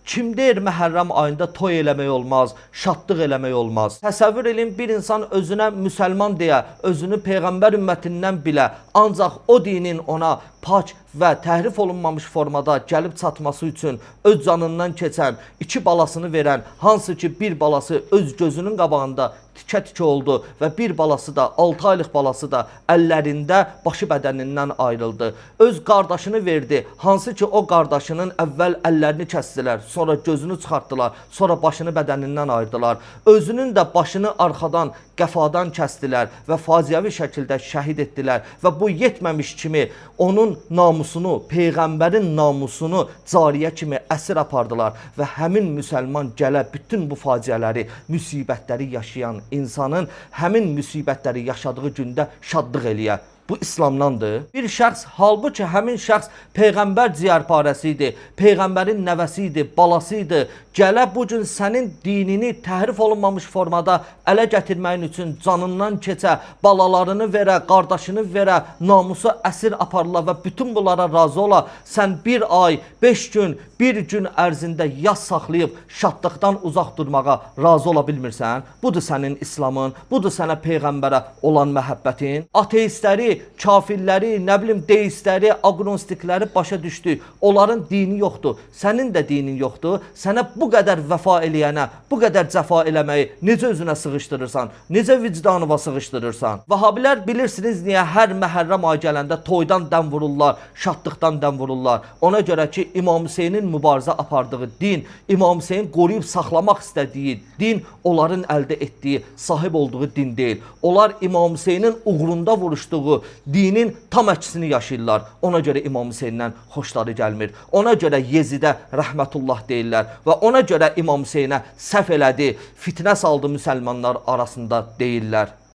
Kim deyir Məhərrəm ayında toy eləmək olmaz, şadlıq eləmək olmaz? Təsəvvür edin, bir insan özünə müsəlman deyə, özünü Peyğəmbər ümmətindən bilə, ancaq o dinin ona pak və təhrif olunmamış formada gəlib çatması üçün öz canından keçən, 2 balasını verən, hansı ki bir balası öz gözünün qabağında tikə-tikə oldu və bir balası da, 6 aylıq balası da əllərində başı bədənindən ayrıldı. Öz qardaşını verdi, hansı ki o qardaşının əvvəl əllərini kəsdilər, sonra gözünü çıxartdılar, sonra başını bədənindən ayırdılar. Özünün də başını arxadan, qəfadan kəsdilər və faciəvi şəkildə şəhid etdilər və bu yetməmiş kimi onun namusunu, Peyğəmbərin namusunu cariyə kimi əsir apardılar və həmin müsəlman gələ bütün bu faciələri, müsibətləri yaşayan insanın həmin müsibətləri yaşadığı gündə şadlıq eləyə. Bu İslamdandır. Bir şəxs, halbuki həmin şəxs Peyğəmbər ciyərparəsi idi, Peyğəmbərin nəvəsi idi, balası idi. Gələ bu gün sənin dinini təhrif olunmamış formada ələ gətirməyin üçün canından keçə, balalarını verə, qardaşını verə, namusu əsir aparıla və bütün bunlara razı ola. Sən 1 ay, 5 gün, 1 gün ərzində yas saxlayıb şadlıqdan uzaq durmağa razı ola bilmirsən. Budur sənin İslamın, budur sənə Peyğəmbərə olan məhəbbətin. Ateistləri, kafirləri, nə bilim deistləri, agnostikləri başa düşdü. Onların dini yoxdur. Sənin də dinin yoxdur. Sənə bu qədər vəfa eləyənə, bu qədər cəfa eləməyi necə özünə sığışdırırsan? Necə vicdanıva sığışdırırsan? Vahabilər bilirsiniz niyə hər Məhərrəm ayı gələndə toydan dəm vururlar, şadlıqdan dəm vururlar? Ona görə ki, İmam Hüseynin mübarizə apardığı din, İmam Hüseyin qoruyub saxlamaq istədiyi din onların əldə etdiyi, sahib olduğu din deyil. Onlar İmam Hüseynin uğrunda vuruşduğu dinin tam əksini yaşayırlar. Ona görə İmam Hüseyndən xoşları gəlmir. Ona görə Yezidə rəhmətullah deyirlər və ona görə İmam Hüseynə səhv elədi, fitnə saldı müsəlmanlar arasında deyirlər.